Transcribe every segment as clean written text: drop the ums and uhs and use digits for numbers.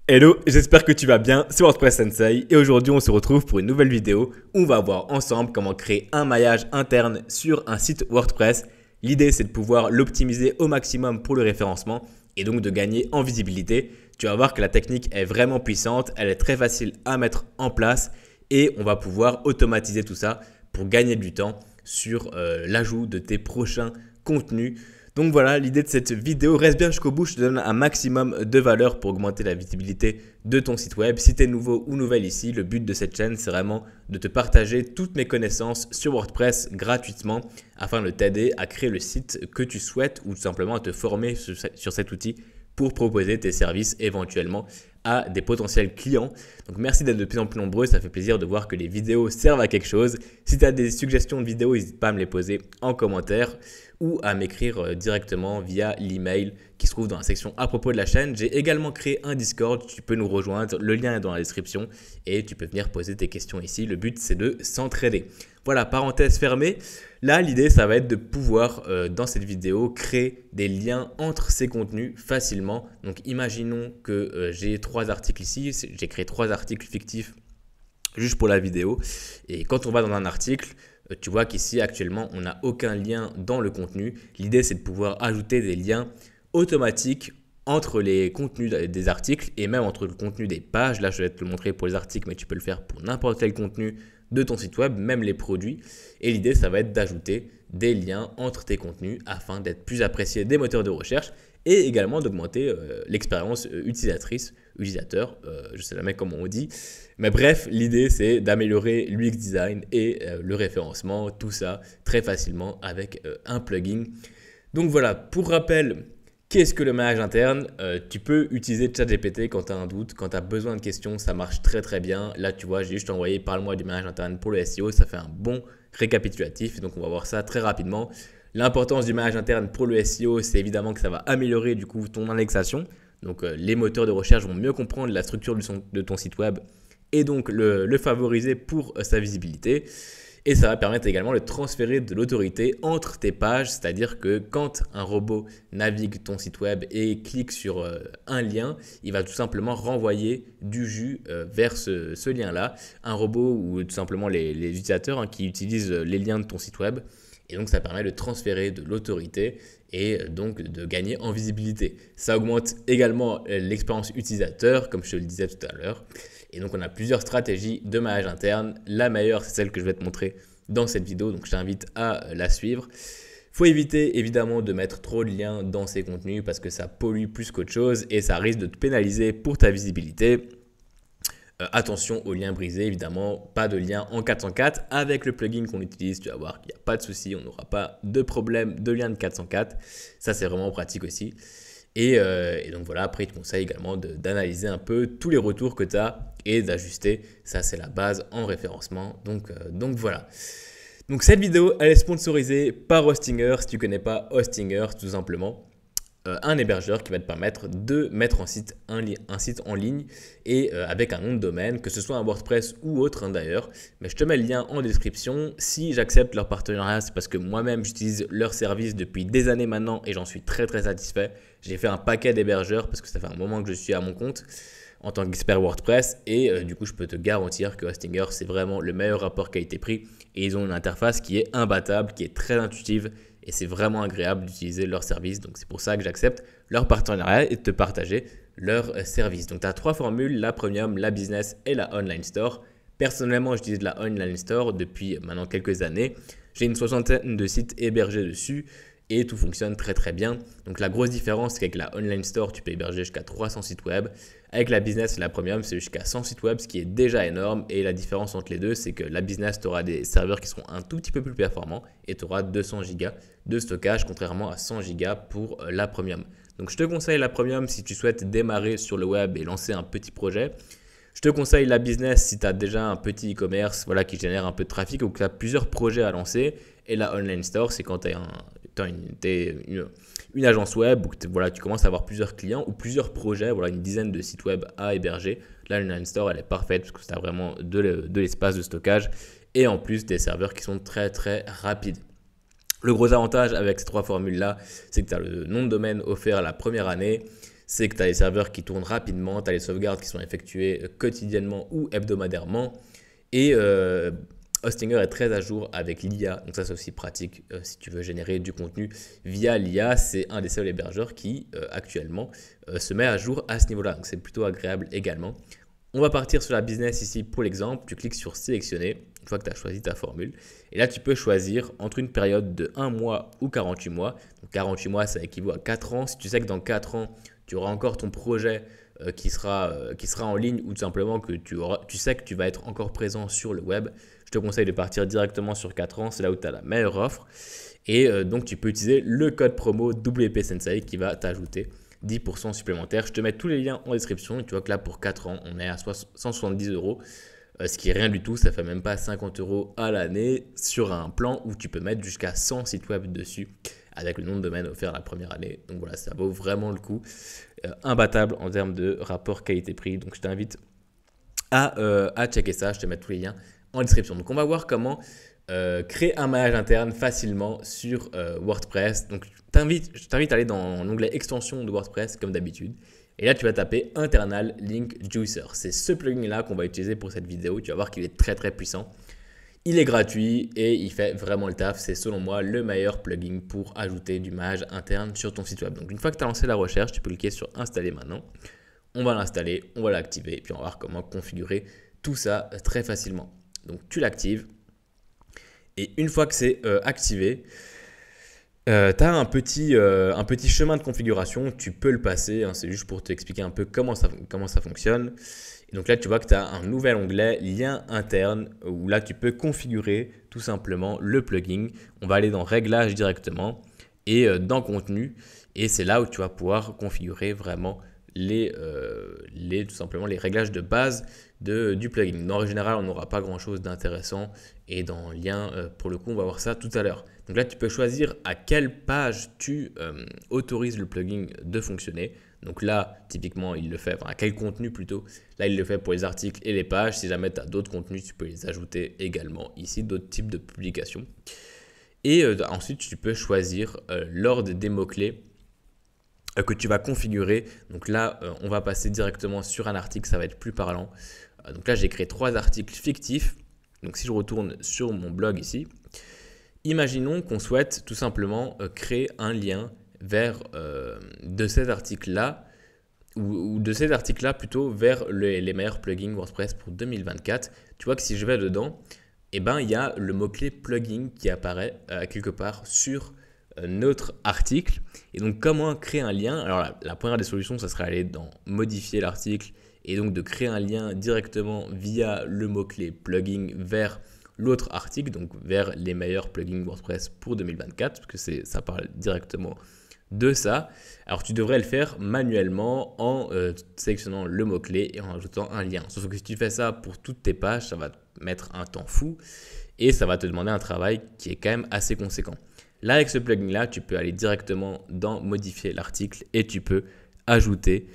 Hello, j'espère que tu vas bien, c'est WordPress Sensei et aujourd'hui on se retrouve pour une nouvelle vidéo où on va voir ensemble comment créer un maillage interne sur un site WordPress. L'idée c'est de pouvoir l'optimiser au maximum pour le référencement et donc de gagner en visibilité. Tu vas voir que la technique est vraiment puissante, elle est très facile à mettre en place et on va pouvoir automatiser tout ça pour gagner du temps sur l'ajout de tes prochains contenus. Donc voilà, l'idée de cette vidéo, reste bien jusqu'au bout, je te donne un maximum de valeur pour augmenter la visibilité de ton site web. Si tu es nouveau ou nouvelle ici, le but de cette chaîne, c'est vraiment de te partager toutes mes connaissances sur WordPress gratuitement afin de t'aider à créer le site que tu souhaites ou tout simplement à te former sur cet outil pour proposer tes services éventuellement à des potentiels clients. Donc merci d'être de plus en plus nombreux, ça fait plaisir de voir que les vidéos servent à quelque chose. Si tu as des suggestions de vidéos, n'hésite pas à me les poser en commentaire ou à m'écrire directement via l'email qui se trouve dans la section à propos de la chaîne. J'ai également créé un Discord, tu peux nous rejoindre, le lien est dans la description et tu peux venir poser tes questions ici. Le but c'est de s'entraider. Voilà, parenthèse fermée. Là, l'idée, ça va être de pouvoir, dans cette vidéo, créer des liens entre ces contenus facilement. Donc, imaginons que j'ai 3 articles ici. J'ai créé 3 articles fictifs juste pour la vidéo. Et quand on va dans un article, tu vois qu'ici, actuellement, on n'a aucun lien dans le contenu. L'idée, c'est de pouvoir ajouter des liens automatiques entre les contenus des articles et même entre le contenu des pages. Là, je vais te le montrer pour les articles, mais tu peux le faire pour n'importe quel contenu de ton site web, même les produits. Et l'idée, ça va être d'ajouter des liens entre tes contenus afin d'être plus apprécié des moteurs de recherche et également d'augmenter l'expérience utilisateur, je sais jamais comment on dit. Mais bref, l'idée, c'est d'améliorer l'UX design et le référencement, tout ça très facilement avec un plugin. Donc voilà, pour rappel, qu'est-ce que le maillage interne? Tu peux utiliser ChatGPT quand tu as un doute, quand tu as besoin de questions, ça marche très très bien. Là, tu vois, j'ai juste envoyé parle-moi du maillage interne pour le SEO, ça fait un bon récapitulatif. Donc, on va voir ça très rapidement. L'importance du maillage interne pour le SEO, c'est évidemment que ça va améliorer du coup ton indexation. Donc, les moteurs de recherche vont mieux comprendre la structure de ton site web et donc le favoriser pour sa visibilité. Et ça va permettre également de transférer de l'autorité entre tes pages, c'est-à-dire que quand un robot navigue ton site web et clique sur un lien, il va tout simplement renvoyer du jus vers ce lien-là. Un robot ou tout simplement les utilisateurs qui utilisent les liens de ton site web. Et donc, ça permet de transférer de l'autorité et donc de gagner en visibilité. Ça augmente également l'expérience utilisateur, comme je te le disais tout à l'heure. Et donc, on a plusieurs stratégies de maillage interne. La meilleure, c'est celle que je vais te montrer dans cette vidéo. Donc, je t'invite à la suivre. Il faut éviter évidemment de mettre trop de liens dans ces contenus parce que ça pollue plus qu'autre chose et ça risque de te pénaliser pour ta visibilité. Attention aux liens brisés, évidemment, pas de lien en 404. Avec le plugin qu'on utilise, tu vas voir qu'il n'y a pas de souci, on n'aura pas de problème de lien de 404. Ça, c'est vraiment pratique aussi. Et donc voilà, après, il te conseille également d'analyser un peu tous les retours que tu as et d'ajuster. Ça, c'est la base en référencement. Donc voilà. Donc cette vidéo, elle est sponsorisée par Hostinger. Si tu ne connais pas Hostinger, tout simplement. Un hébergeur qui va te permettre de mettre un site en ligne et avec un nom de domaine, que ce soit un WordPress ou autre d'ailleurs. Mais je te mets le lien en description. Si j'accepte leur partenariat, c'est parce que moi-même j'utilise leur service depuis des années maintenant et j'en suis très très satisfait. J'ai fait un paquet d'hébergeurs parce que ça fait un moment que je suis à mon compte en tant qu'expert WordPress et du coup je peux te garantir que Hostinger c'est vraiment le meilleur rapport qualité-prix et ils ont une interface qui est imbattable, qui est très intuitive et c'est vraiment agréable d'utiliser leur service. Donc c'est pour ça que j'accepte leur partenariat et de te partager leur service. Donc tu as 3 formules, la Premium, la Business et la Online Store. Personnellement, j'utilise la Online Store depuis maintenant quelques années. J'ai une 60aine de sites hébergés dessus et tout fonctionne très très bien. Donc la grosse différence, c'est qu'avec la Online Store, tu peux héberger jusqu'à 300 sites web. Avec la Business et la Premium, c'est jusqu'à 100 sites web, ce qui est déjà énorme. Et la différence entre les deux, c'est que la Business, tu auras des serveurs qui seront un tout petit peu plus performants et tu auras 200 Go de stockage, contrairement à 100 Go pour la Premium. Donc je te conseille la Premium si tu souhaites démarrer sur le web et lancer un petit projet. Je te conseille la Business si tu as déjà un petit e-commerce qui génère un peu de trafic ou que tu as plusieurs projets à lancer. Et la Online Store, c'est quand tu as une agence web où tu commences à avoir plusieurs clients ou plusieurs projets, une dizaine de sites web à héberger. La Online Store, elle est parfaite parce que tu as vraiment de l'espace de stockage et en plus des serveurs qui sont très très rapides. Le gros avantage avec ces 3 formules-là, c'est que tu as le nom de domaine offert la première année. c'est que tu as les serveurs qui tournent rapidement, tu as les sauvegardes qui sont effectuées quotidiennement ou hebdomadairement. Et Hostinger est très à jour avec l'IA, donc ça c'est aussi pratique si tu veux générer du contenu via l'IA. C'est un des seuls hébergeurs qui actuellement se met à jour à ce niveau-là, donc c'est plutôt agréable également. On va partir sur la business ici pour l'exemple. Tu cliques sur sélectionner une fois que tu as choisi ta formule. Et là, tu peux choisir entre une période de 1 mois ou 48 mois. Donc 48 mois, ça équivaut à 4 ans. Si tu sais que dans 4 ans, tu auras encore ton projet qui sera en ligne ou tout simplement que tu sais que tu vas être encore présent sur le web, je te conseille de partir directement sur 4 ans. C'est là où tu as la meilleure offre. Et donc, tu peux utiliser le code promo WP Sensei qui va t'ajouter 10% supplémentaire. Je te mets tous les liens en description. Et tu vois que là, pour 4 ans, on est à 170 €, ce qui est rien du tout. Ça fait même pas 50 € à l'année sur un plan où tu peux mettre jusqu'à 100 sites web dessus avec le nom de domaine offert la première année. Donc voilà, ça vaut vraiment le coup. Imbattable en termes de rapport qualité-prix. Donc je t'invite à checker ça. Je te mets tous les liens en description. Donc on va voir comment créer un maillage interne facilement sur WordPress. Donc je t'invite à aller dans l'onglet extension de WordPress comme d'habitude. Et là, tu vas taper Internal Link Juicer. C'est ce plugin-là qu'on va utiliser pour cette vidéo. Tu vas voir qu'il est très très puissant. Il est gratuit et il fait vraiment le taf. C'est selon moi le meilleur plugin pour ajouter du maillage interne sur ton site web. Donc une fois que tu as lancé la recherche, tu peux cliquer sur Installer maintenant. On va l'installer, on va l'activer et puis on va voir comment configurer tout ça très facilement. Donc tu l'actives. Et une fois que c'est activé, tu as un petit chemin de configuration. Tu peux le passer, hein, c'est juste pour t'expliquer un peu comment ça fonctionne. Et donc là, tu vois que tu as un nouvel onglet lien interne où là, tu peux configurer tout simplement le plugin. On va aller dans réglages directement et dans contenu. Et c'est là où tu vas pouvoir configurer vraiment tout simplement les réglages de base du plugin. En général, on n'aura pas grand chose d'intéressant et dans lien, pour le coup, on va voir ça tout à l'heure. Donc là, tu peux choisir à quelle page tu autorises le plugin de fonctionner. Donc là, typiquement, il le fait, enfin à quel contenu plutôt. Là, il le fait pour les articles et les pages. Si jamais tu as d'autres contenus, tu peux les ajouter également ici, d'autres types de publications. Et ensuite, tu peux choisir l'ordre des mots-clés que tu vas configurer. Donc là, on va passer directement sur un article, ça va être plus parlant. Donc là, j'ai créé 3 articles fictifs. Donc si je retourne sur mon blog ici, imaginons qu'on souhaite tout simplement créer un lien vers de cet article-là, ou de cet article-là plutôt vers les meilleurs plugins WordPress pour 2024. Tu vois que si je vais dedans, eh ben, il y a le mot-clé plugin qui apparaît quelque part sur notre article. Et donc, comment créer un lien? Alors, la première des solutions, ça serait aller dans modifier l'article et donc de créer un lien directement via le mot-clé plugin vers l'autre article, donc vers les meilleurs plugins WordPress pour 2024, parce que ça parle directement de ça. Alors, tu devrais le faire manuellement en sélectionnant le mot-clé et en ajoutant un lien. Sauf que si tu fais ça pour toutes tes pages, ça va te mettre un temps fou et ça va te demander un travail qui est quand même assez conséquent. Là, avec ce plugin-là, tu peux aller directement dans modifier l'article et tu peux ajouter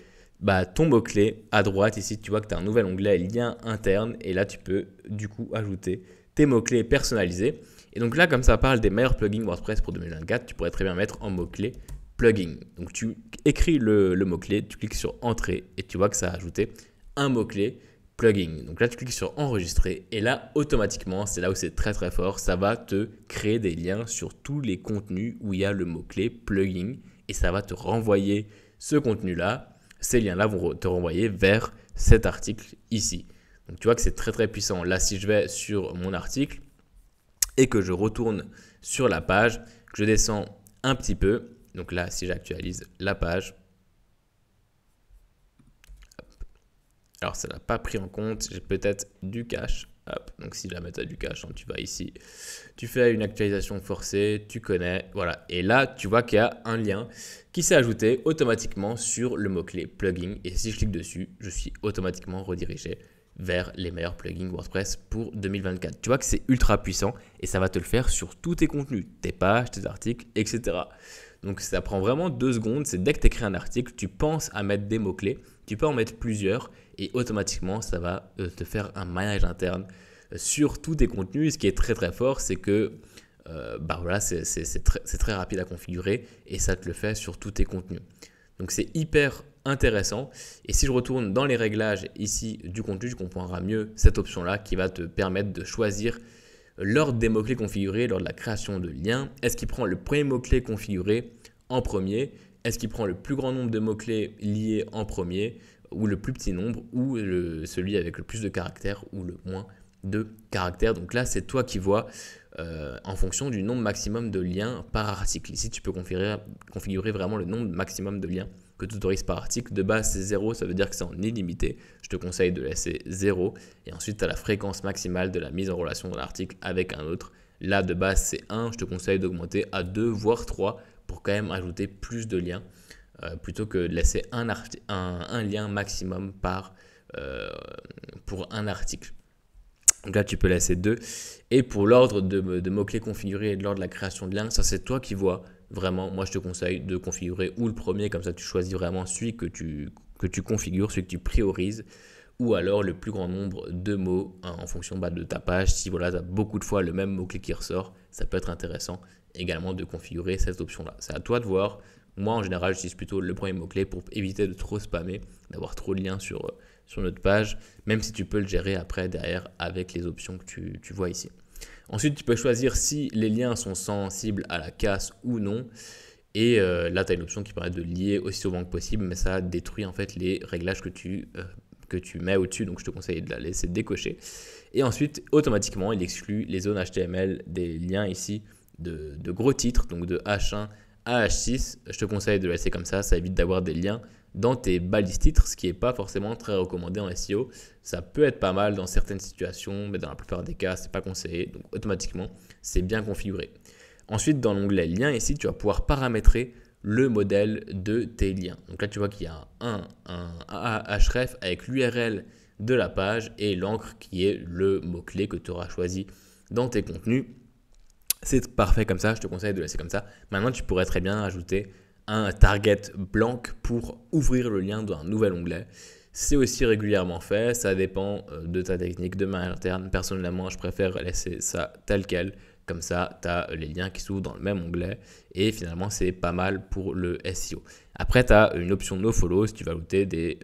ton mot-clé à droite. Ici, tu vois que tu as un nouvel onglet lien interne et là, tu peux du coup ajouter tes mots-clés personnalisés. Et donc là, comme ça parle des meilleurs plugins WordPress pour 2024, tu pourrais très bien mettre en mot-clé plugin. Donc tu écris le mot-clé, tu cliques sur entrée et tu vois que ça a ajouté un mot-clé plugin. Donc là, tu cliques sur enregistrer et là, automatiquement, c'est là où c'est très très fort, ça va te créer des liens sur tous les contenus où il y a le mot-clé plugin et ça va te renvoyer ce contenu-là. Ces liens-là vont te renvoyer vers cet article ici. Donc tu vois que c'est très très puissant. Là, si je vais sur mon article et que je retourne sur la page, que je descends un petit peu, donc là, si j'actualise la page, alors ça n'a pas pris en compte, j'ai peut-être du cache. Hop, donc si jamais tu as du cache, tu vas ici, tu fais une actualisation forcée, tu connais, voilà. Et là, tu vois qu'il y a un lien qui s'est ajouté automatiquement sur le mot-clé plugin. Et si je clique dessus, je suis automatiquement redirigé vers les meilleurs plugins WordPress pour 2024. Tu vois que c'est ultra puissant et ça va te le faire sur tous tes contenus, tes pages, tes articles, etc. Donc ça prend vraiment 2 secondes, c'est dès que tu écris un article, tu penses à mettre des mots-clés, tu peux en mettre plusieurs et automatiquement ça va te faire un maillage interne sur tous tes contenus. Et ce qui est très très fort, c'est que voilà, c'est très rapide à configurer et ça te le fait sur tous tes contenus. Donc c'est hyper intéressant. Et si je retourne dans les réglages ici du contenu, tu comprendras mieux cette option-là qui va te permettre de choisir l'ordre des mots-clés configurés lors de la création de liens. Est-ce qu'il prend le premier mot-clé configuré en premier? Est-ce qu'il prend le plus grand nombre de mots-clés liés en premier ou le plus petit nombre ou celui avec le plus de caractères ou le moins de caractères? Donc là, c'est toi qui vois en fonction du nombre maximum de liens par article. Ici, tu peux configurer vraiment le nombre maximum de liens que tu autorises par article. De base, c'est 0, ça veut dire que c'est en illimité. Je te conseille de laisser 0. Et ensuite, tu as la fréquence maximale de la mise en relation de l'article avec un autre. Là, de base, c'est 1. Je te conseille d'augmenter à 2, voire 3 pour quand même ajouter plus de liens plutôt que de laisser un lien maximum pour un article. Donc là, tu peux laisser 2. Et pour l'ordre de mots-clés configurés et de l'ordre de la création de liens, ça c'est toi qui vois vraiment. Moi, je te conseille de configurer ou le premier, comme ça tu choisis vraiment celui que tu configures, celui que tu priorises, ou alors le plus grand nombre de mots en fonction de ta page. Si voilà, tu as beaucoup de fois le même mot-clé qui ressort, ça peut être intéressant également de configurer cette option-là. C'est à toi de voir. Moi, en général, j'utilise plutôt le premier mot-clé pour éviter de trop spammer, d'avoir trop de liens sur notre page, même si tu peux le gérer après derrière avec les options que tu vois ici. Ensuite, tu peux choisir si les liens sont sensibles à la casse ou non. Et là, tu as une option qui permet de lier aussi souvent que possible, mais ça détruit en fait les réglages que tu mets au-dessus. Donc, je te conseille de la laisser décocher. Et ensuite, automatiquement, il exclut les zones HTML des liens ici de gros titres, donc de H1 à H6. Je te conseille de le laisser comme ça évite d'avoir des liens dans tes balises titres, ce qui n'est pas forcément très recommandé en SEO. Ça peut être pas mal dans certaines situations, mais dans la plupart des cas, ce n'est pas conseillé. Donc automatiquement, c'est bien configuré. Ensuite, dans l'onglet liens, ici, tu vas pouvoir paramétrer le modèle de tes liens. Donc là, tu vois qu'il y a un href avec l'URL de la page et l'encre qui est le mot-clé que tu auras choisi dans tes contenus. C'est parfait comme ça, je te conseille de laisser comme ça. Maintenant, tu pourrais très bien ajouter un target blanc pour ouvrir le lien dans un nouvel onglet. C'est aussi régulièrement fait, ça dépend de ta technique de main interne. Personnellement, je préfère laisser ça tel quel. Comme ça, tu as les liens qui s'ouvrent dans le même onglet et finalement, c'est pas mal pour le SEO. Après, tu as une option nofollow si tu vas ajouter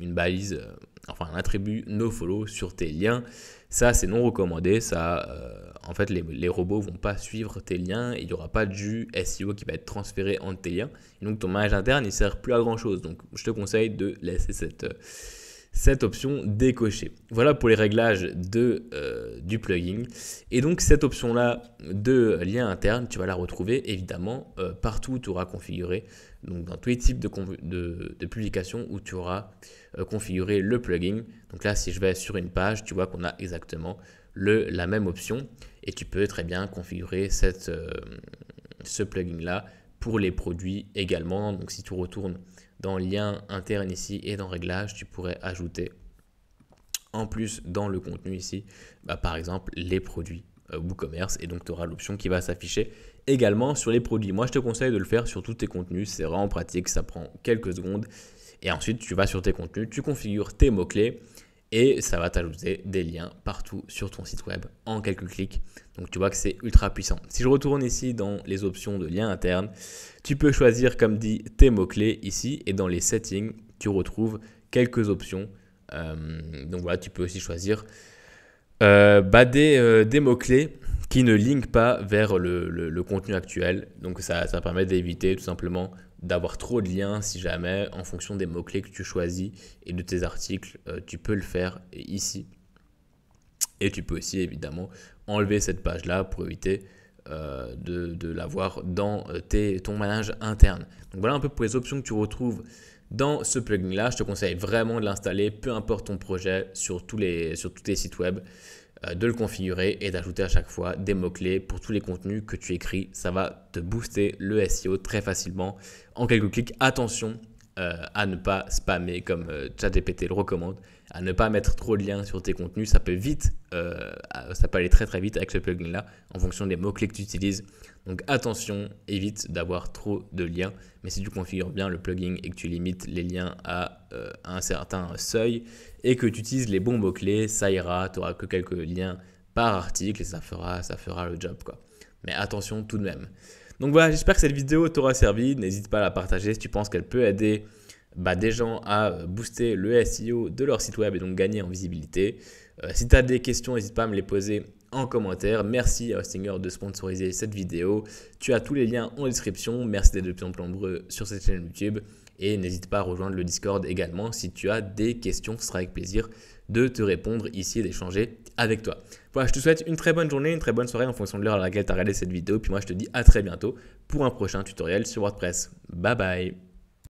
une balise, un attribut nofollow sur tes liens. Ça, c'est non recommandé. En fait, les robots ne vont pas suivre tes liens et il n'y aura pas du SEO qui va être transféré entre tes liens. Et donc, ton manage interne, il ne sert plus à grand chose. Donc, je te conseille de laisser cette option décochée. Voilà pour les réglages du plugin. Et donc, cette option-là de lien interne, tu vas la retrouver évidemment partout où tu auras configuré. Donc, dans tous les types de publications où tu auras configuré le plugin. Donc là, si je vais sur une page, tu vois qu'on a exactement la même option. Et tu peux très bien configurer ce plugin-là pour les produits également. Donc, si tu retournes dans lien interne ici et dans réglages, tu pourrais ajouter en plus dans le contenu ici, par exemple, les produits WooCommerce. Et donc, tu auras l'option qui va s'afficher également sur les produits. Moi, je te conseille de le faire sur tous tes contenus. C'est vraiment pratique, ça prend quelques secondes. Et ensuite, tu vas sur tes contenus, tu configures tes mots-clés et ça va t'ajouter des liens partout sur ton site web en quelques clics. Donc, tu vois que c'est ultra puissant. Si je retourne ici dans les options de lien interne, tu peux choisir, comme dit, tes mots-clés ici. Et dans les settings, tu retrouves quelques options. Donc, voilà, tu peux aussi choisir des mots-clés qui ne linkent pas vers le contenu actuel. Donc, ça permet d'éviter tout simplement d'avoir trop de liens si jamais, en fonction des mots-clés que tu choisis et de tes articles, tu peux le faire ici. Et tu peux aussi évidemment enlever cette page-là pour éviter de l'avoir dans ton manage interne. Donc voilà un peu pour les options que tu retrouves dans ce plugin-là. Je te conseille vraiment de l'installer, peu importe ton projet, sur tous tes sites web, de le configurer et d'ajouter à chaque fois des mots-clés pour tous les contenus que tu écris. Ça va te booster le SEO très facilement en quelques clics. Attention à ne pas spammer comme ChatGPT le recommande, à ne pas mettre trop de liens sur tes contenus. Ça peut aller très très vite avec ce plugin-là en fonction des mots-clés que tu utilises. Donc attention, évite d'avoir trop de liens. Mais si tu configures bien le plugin et que tu limites les liens à un certain seuil et que tu utilises les bons mots-clés, ça ira. Tu n'auras que quelques liens par article et ça fera le job, quoi. Mais attention tout de même. Donc voilà, j'espère que cette vidéo t'aura servi. N'hésite pas à la partager si tu penses qu'elle peut aider des gens à booster le SEO de leur site web et donc gagner en visibilité. Si tu as des questions, n'hésite pas à me les poser en commentaire. Merci à Hostinger de sponsoriser cette vidéo. Tu as tous les liens en description. Merci d'être de plus en plus nombreux sur cette chaîne YouTube. Et n'hésite pas à rejoindre le Discord également si tu as des questions. Ce sera avec plaisir de te répondre ici et d'échanger avec toi. Voilà, je te souhaite une très bonne journée, une très bonne soirée en fonction de l'heure à laquelle tu as regardé cette vidéo. Puis moi, je te dis à très bientôt pour un prochain tutoriel sur WordPress. Bye bye.